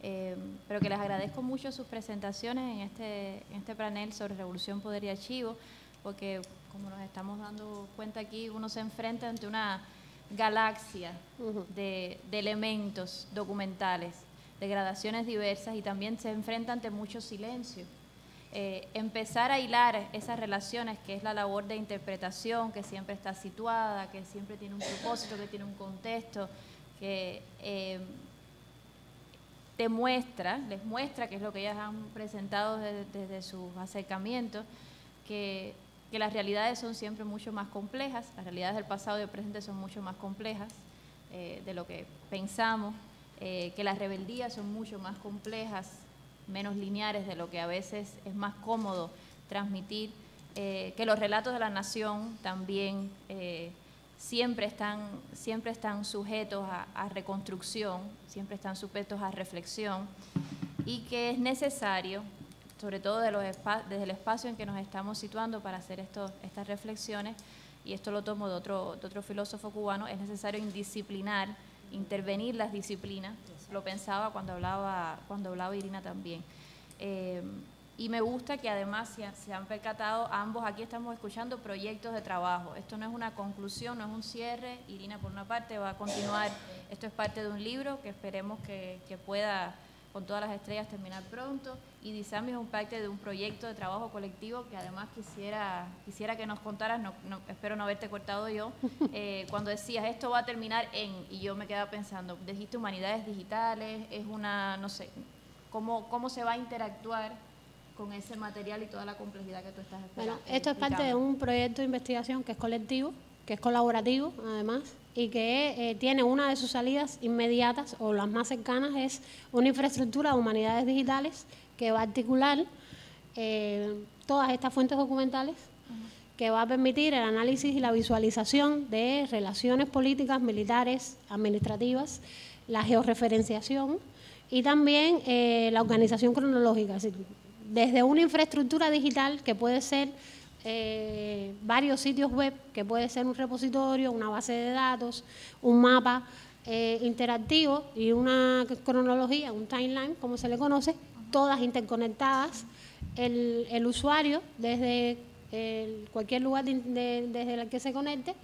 Pero que les agradezco mucho sus presentaciones en este panel sobre Revolución, Poder y Archivo, porque como nos estamos dando cuenta aquí, uno se enfrenta ante una galaxia de elementos documentales, de gradaciones diversas y también se enfrenta ante mucho silencio. Empezar a hilar esas relaciones, que es la labor de interpretación, que siempre está situada, que siempre tiene un propósito, que tiene un contexto, que les muestra, que es lo que ellas han presentado desde sus acercamientos, que las realidades son siempre mucho más complejas, las realidades del pasado y del presente son mucho más complejas de lo que pensamos, que las rebeldías son mucho más complejas, menos lineares de lo que a veces es más cómodo transmitir, que los relatos de la nación también siempre están sujetos a reconstrucción, siempre están sujetos a reflexión y que es necesario, sobre todo desde el espacio en que nos estamos situando para hacer estas reflexiones, y esto lo tomo de otro filósofo cubano, es necesario indisciplinar, intervenir las disciplinas. Lo pensaba cuando hablaba Irina también. Y me gusta que además se han percatado, ambos aquí estamos escuchando proyectos de trabajo. Esto no es una conclusión, no es un cierre. Irina por una parte va a continuar, esto es parte de un libro que esperemos que pueda con todas las estrellas terminar pronto, y Disami es un parte de un proyecto de trabajo colectivo que además quisiera que nos contaras, espero no haberte cortado yo, cuando decías esto va a terminar y yo me quedaba pensando, dijiste humanidades digitales, es una, no sé, ¿cómo se va a interactuar con ese material y toda la complejidad que tú estás esperando? Bueno, esto es parte de un proyecto de investigación que es colectivo, que es colaborativo además, y que tiene una de sus salidas inmediatas o las más cercanas es una infraestructura de humanidades digitales que va a articular todas estas fuentes documentales, que va a permitir el análisis y la visualización de relaciones políticas, militares, administrativas, la georreferenciación y también la organización cronológica, así, desde una infraestructura digital que puede ser varios sitios web, que puede ser un repositorio, una base de datos, un mapa interactivo y una cronología, un timeline, como se le conoce, todas interconectadas. El usuario, desde cualquier lugar desde el que se conecte,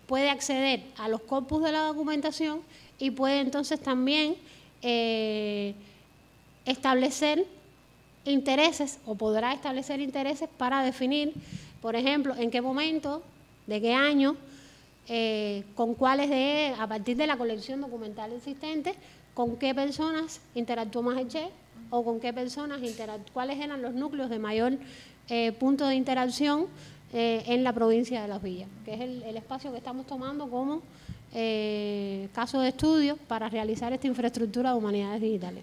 puede acceder a los corpus de la documentación y puede entonces también establecer intereses, o podrá establecer intereses para definir, por ejemplo, en qué momento, de qué año, con cuáles a partir de la colección documental existente, con qué personas interactuó más el Che, o con qué personas cuáles eran los núcleos de mayor punto de interacción en la provincia de Las Villas, que es el espacio que estamos tomando como caso de estudio para realizar esta infraestructura de humanidades digitales.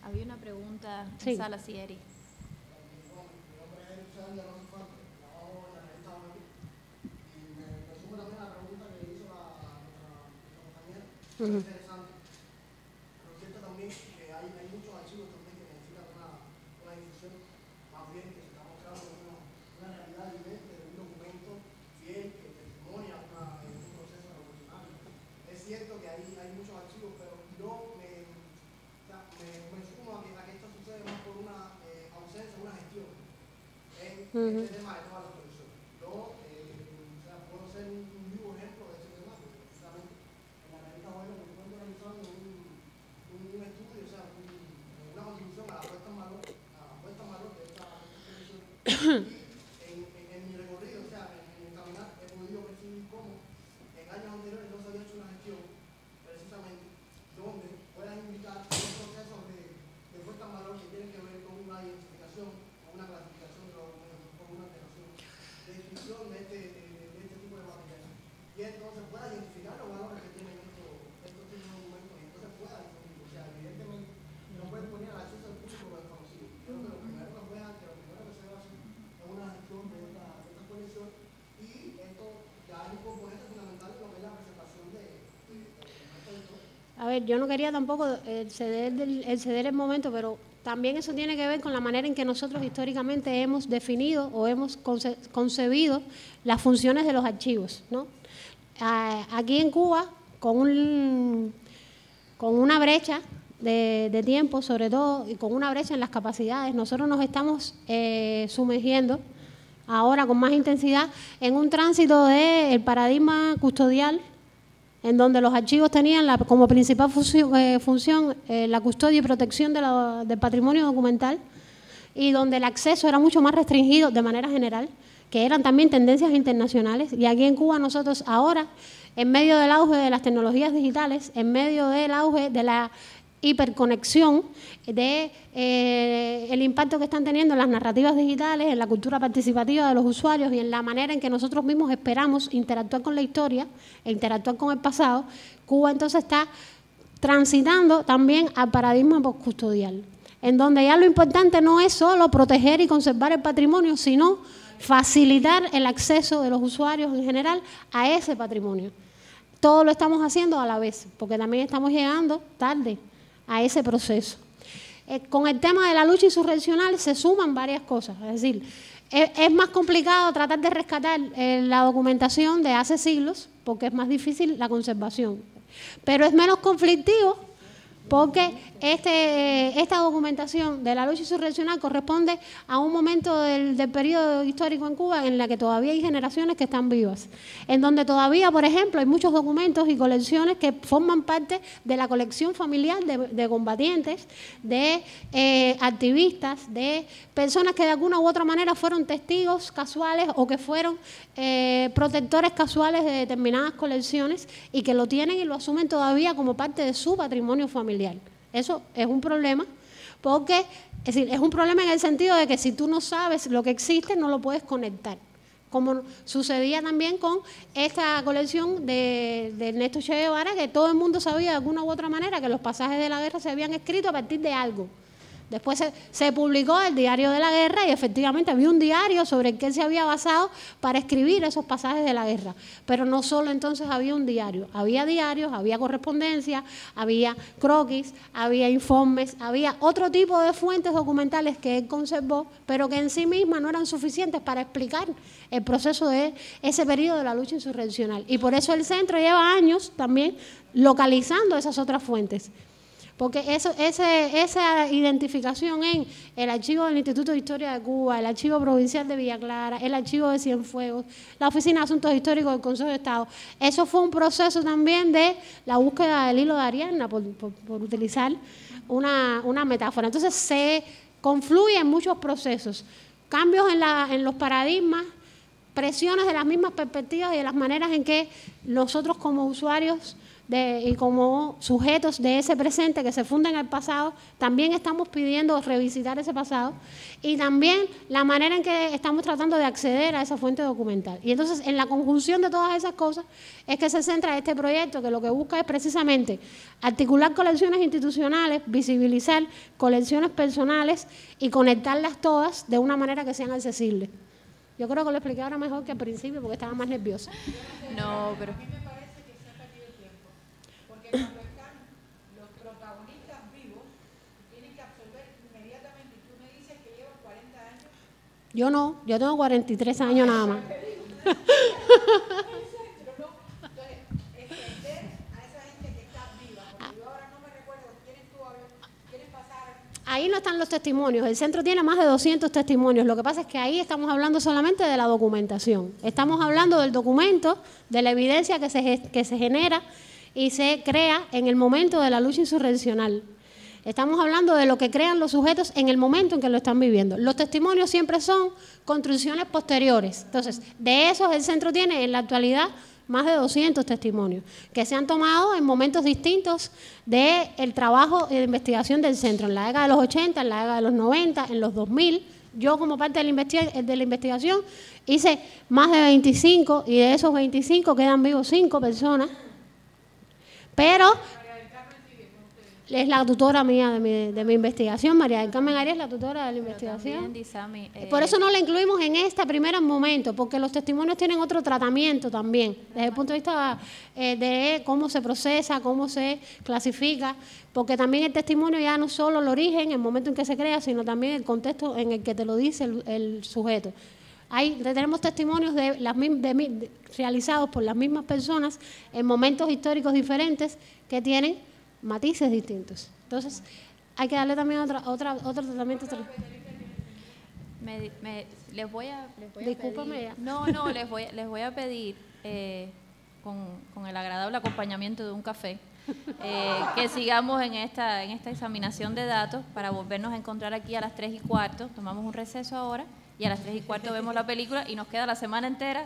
Había una pregunta en Sí. sala, sí, Eri. Uh-huh. Este tema de toda la producción. Yo puedo ser un vivo ejemplo de este tema, porque precisamente en la revista Bueno me encuentro realizando un estudio, una contribución a la puesta en valor de esta producción. Y en mi recorrido, en el caminar, he podido percibir cómo en años anteriores no se había hecho una gestión, precisamente, donde puedan invitar a los procesos de puesta en valor que tienen que ver con una identificación, con una clasificación de los de este tipo de materiales. Y entonces pueda identificar los valores que tienen estos tipos de documentos y entonces pueda difundir. O sea, evidentemente no puede poner al acceso del público lo desconocido. Creo que lo primero que se va a hacer es una gestión de esta colección, y esto ya es un componente fundamental de lo que es la presentación de documentos. A ver, yo no quería tampoco ceder el momento, pero también eso tiene que ver con la manera en que nosotros históricamente hemos definido o hemos concebido las funciones de los archivos, ¿no? Aquí en Cuba, con una brecha de tiempo, sobre todo, y con una brecha en las capacidades, nosotros nos estamos sumergiendo ahora con más intensidad en un tránsito del paradigma custodial, en donde los archivos tenían como principal función la custodia y protección del patrimonio documental, y donde el acceso era mucho más restringido de manera general, que eran también tendencias internacionales. Y aquí en Cuba nosotros ahora, en medio del auge de las tecnologías digitales, en medio del auge de la hiperconexión, el impacto que están teniendo las narrativas digitales, en la cultura participativa de los usuarios y en la manera en que nosotros mismos esperamos interactuar con la historia e interactuar con el pasado, Cuba entonces está transitando también al paradigma postcustodial, en donde ya lo importante no es solo proteger y conservar el patrimonio, sino facilitar el acceso de los usuarios en general a ese patrimonio. Todo lo estamos haciendo a la vez, porque también estamos llegando tarde a ese proceso. Con el tema de la lucha insurreccional se suman varias cosas, es decir, es más complicado tratar de rescatar la documentación de hace siglos, porque es más difícil la conservación, pero es menos conflictivo porque esta documentación de la lucha insurreccional corresponde a un momento del periodo histórico en Cuba en la que todavía hay generaciones que están vivas, en donde todavía, por ejemplo, hay muchos documentos y colecciones que forman parte de la colección familiar de combatientes, de activistas, de personas que de alguna u otra manera fueron testigos casuales o que fueron protectores casuales de determinadas colecciones y que lo tienen y lo asumen todavía como parte de su patrimonio familiar. Eso es un problema, porque es decir, es un problema en el sentido de que si tú no sabes lo que existe, no lo puedes conectar, como sucedía también con esta colección de Ernesto Che Guevara, que todo el mundo sabía de alguna u otra manera que los pasajes de la guerra se habían escrito a partir de algo, Después se publicó el Diario de la Guerra y efectivamente había un diario sobre el que él se había basado para escribir esos pasajes de la guerra. Pero no solo entonces había un diario, había diarios, había correspondencia, había croquis, había informes, había otro tipo de fuentes documentales que él conservó, pero que en sí mismas no eran suficientes para explicar el proceso de ese periodo de la lucha insurreccional. Y por eso el centro lleva años también localizando esas otras fuentes. Porque esa identificación en el archivo del Instituto de Historia de Cuba, el archivo provincial de Villa Clara, el archivo de Cienfuegos, la Oficina de Asuntos Históricos del Consejo de Estado, eso fue un proceso también de la búsqueda del hilo de Ariadna, por utilizar una metáfora. Entonces se confluyen muchos procesos, cambios en los paradigmas, presiones de las mismas perspectivas y de las maneras en que nosotros como usuarios y como sujetos de ese presente que se funda en el pasado, también estamos pidiendo revisitar ese pasado y también la manera en que estamos tratando de acceder a esa fuente documental. Y entonces, en la conjunción de todas esas cosas, es que se centra este proyecto, que lo que busca es precisamente articular colecciones institucionales, visibilizar colecciones personales y conectarlas todas de una manera que sean accesibles. Yo creo que lo expliqué ahora mejor que al principio porque estaba más nerviosa. No, pero... Cuando están los protagonistas vivos, tienen que absorber inmediatamente. Tú me dices que llevan 40 años. Yo no, yo tengo 43 años nada más. Entonces, extender a esa gente que está viva, porque yo ahora no me recuerdo quiénes pasaron. Ahí no están los testimonios. El centro tiene más de 200 testimonios. Lo que pasa es que ahí estamos hablando solamente de la documentación. Estamos hablando del documento, de la evidencia que se genera y se crea en el momento de la lucha insurreccional. Estamos hablando de lo que crean los sujetos en el momento en que lo están viviendo. Los testimonios siempre son construcciones posteriores. Entonces, de esos el centro tiene en la actualidad más de 200 testimonios que se han tomado en momentos distintos del trabajo de investigación del centro, en la década de los 80, en la década de los 90, en los 2000. Yo, como parte de la investigación, hice más de 25 y de esos 25 quedan vivos 5 personas. Pero es la tutora mía de mi investigación. María del Carmen Arias es la tutora de la investigación. Por eso no la incluimos en este primer momento, porque los testimonios tienen otro tratamiento también, desde el punto de vista de cómo se procesa, cómo se clasifica, porque también el testimonio ya no solo el origen, el momento en que se crea, sino también el contexto en el que te lo dice el sujeto. Tenemos testimonios realizados por las mismas personas en momentos históricos diferentes que tienen matices distintos. Entonces, hay que darle también otro tratamiento. Les voy a Discúlpame pedir, ya. No, les voy a pedir con el agradable acompañamiento de un café que sigamos en esta examinación de datos para volvernos a encontrar aquí a las 3:15. Tomamos un receso ahora y a las 3:15 vemos la película y nos queda la semana entera